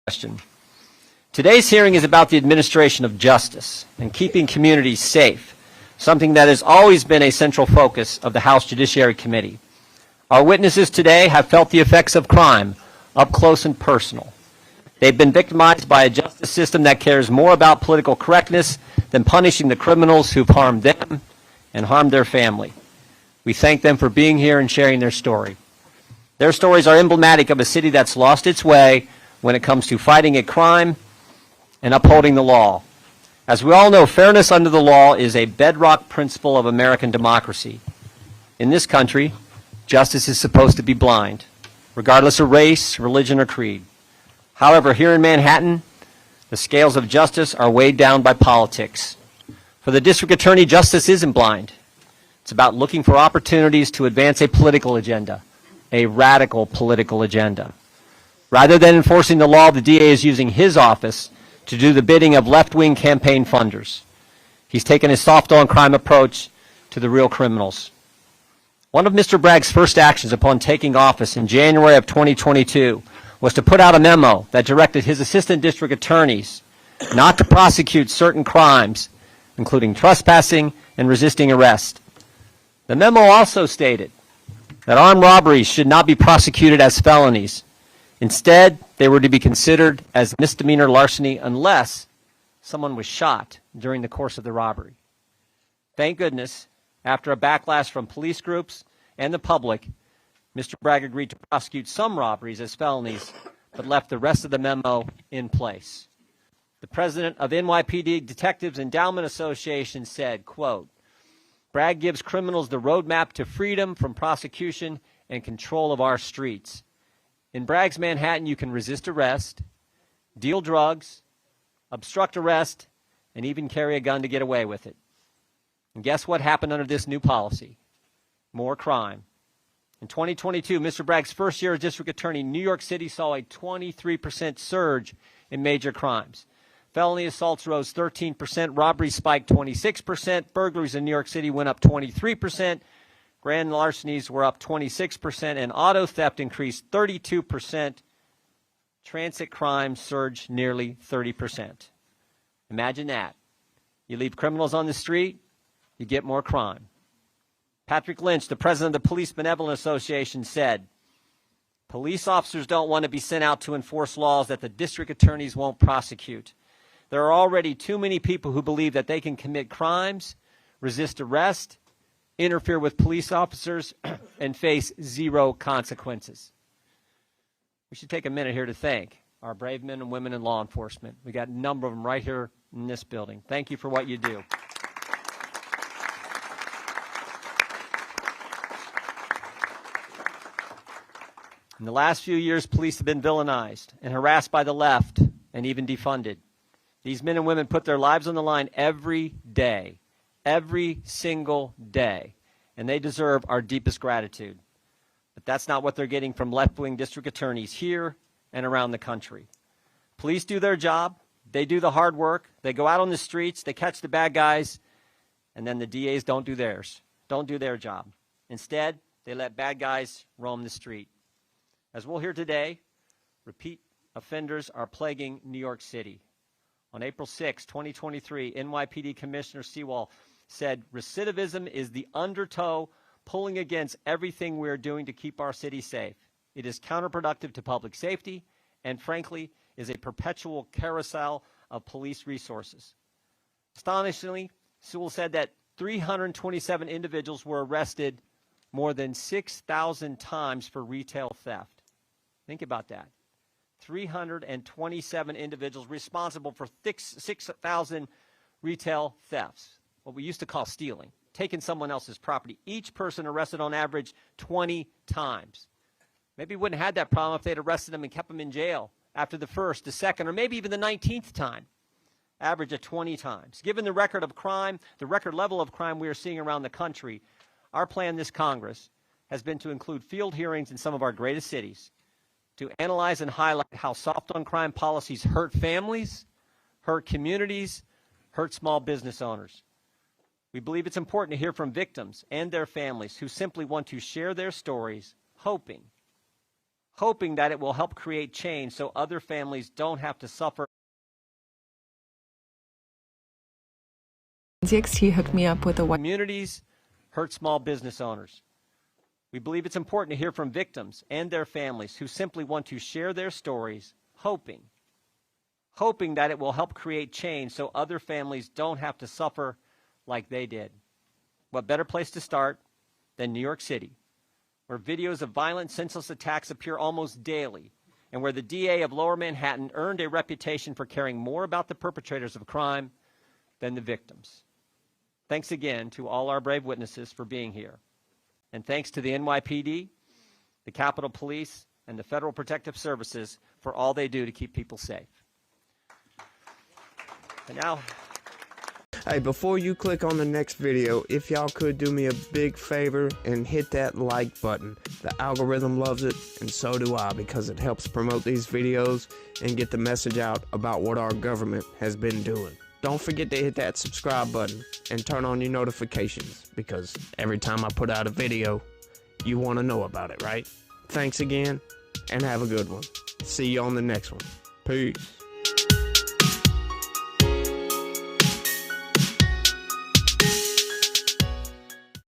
question. Today's hearing is about the administration of justice and keeping communities safe, something that has always been a central focus of the House Judiciary Committee. Our witnesses today have felt the effects of crime up close and personal. They've been victimized by a justice system that cares more about political correctness than punishing the criminals who've harmed them and harmed their family. We thank them for being here and sharing their story. Their stories are emblematic of a city that's lost its way when it comes to fighting a crime and upholding the law. As we all know, fairness under the law is a bedrock principle of American democracy. In this country, justice is supposed to be blind, regardless of race, religion, or creed. However, here in Manhattan, the scales of justice are weighed down by politics. For the district attorney, justice isn't blind. It's about looking for opportunities to advance a political agenda, a radical political agenda. Rather than enforcing the law, the DA is using his office to do the bidding of left-wing campaign funders. He's taken a soft-on-crime approach to the real criminals. One of Mr. Bragg's first actions upon taking office in January of 2022 was to put out a memo that directed his assistant district attorneys not to prosecute certain crimes, including trespassing and resisting arrest. The memo also stated that armed robberies should not be prosecuted as felonies. Instead, they were to be considered as misdemeanor larceny unless someone was shot during the course of the robbery. Thank goodness, after a backlash from police groups and the public, Mr. Bragg agreed to prosecute some robberies as felonies, but left the rest of the memo in place. The president of NYPD Detectives Endowment Association said, quote, "Bragg gives criminals the roadmap to freedom from prosecution and control of our streets. In Bragg's Manhattan, you can resist arrest, deal drugs, obstruct arrest, and even carry a gun to get away with it." And guess what happened under this new policy? More crime. In 2022, Mr. Bragg's first year as district attorney, New York City saw a 23% surge in major crimes. Felony assaults rose 13%, robberies spiked 26%, burglaries in New York City went up 23%, grand larcenies were up 26%, and auto theft increased 32%. Transit crime surged nearly 30%. Imagine that. You leave criminals on the street, you get more crime. Patrick Lynch, the president of the Police Benevolent Association, said, "Police officers don't want to be sent out to enforce laws that the district attorneys won't prosecute. There are already too many people who believe that they can commit crimes, resist arrest, interfere with police officers, and face zero consequences." We should take a minute here to thank our brave men and women in law enforcement. We got a number of them right here in this building. Thank you for what you do. In the last few years, police have been villainized and harassed by the left and even defunded. These men and women put their lives on the line every day, every single day, and they deserve our deepest gratitude. But that's not what they're getting from left-wing district attorneys here and around the country. Police do their job, they do the hard work, they go out on the streets, they catch the bad guys, and then the DAs don't do theirs, don't do their job. Instead, they let bad guys roam the street. As we'll hear today, repeat offenders are plaguing New York City. On April 6, 2023, NYPD Commissioner Sewell said, "Recidivism is the undertow pulling against everything we are doing to keep our city safe. It is counterproductive to public safety and, frankly, is a perpetual carousel of police resources." Astonishingly, Sewell said that 327 individuals were arrested more than 6,000 times for retail theft. Think about that. 327 individuals responsible for 6,000 retail thefts, what we used to call stealing, taking someone else's property. Each person arrested on average 20 times. Maybe we wouldn't have had that problem if they'd arrested them and kept them in jail after the first, the second, or maybe even the 19th time. Average of 20 times. Given the record of crime, the record level of crime we are seeing around the country, our plan this Congress has been to include field hearings in some of our greatest cities to analyze and highlight how soft-on-crime policies hurt families, hurt communities, hurt small business owners. We believe it's important to hear from victims and their families who simply want to share their stories, hoping hoping that it will help create change so other families don't have to suffer. cmte hooked me up with a Communities hurt small business owners. We believe it's important to hear from victims and their families who simply want to share their stories, hoping that it will help create change so other families don't have to suffer like they did. What better place to start than New York City, where videos of violent, senseless attacks appear almost daily, and where the DA of Lower Manhattan earned a reputation for caring more about the perpetrators of crime than the victims. Thanks again to all our brave witnesses for being here. And thanks to the NYPD, the Capitol Police, and the Federal Protective Services for all they do to keep people safe. And now, hey, before you click on the next video, if y'all could do me a big favor and hit that like button. The algorithm loves it, and so do I, because it helps promote these videos and get the message out about what our government has been doing. Don't forget to hit that subscribe button and turn on your notifications, because every time I put out a video, you want to know about it, right? Thanks again, and have a good one. See you on the next one. Peace.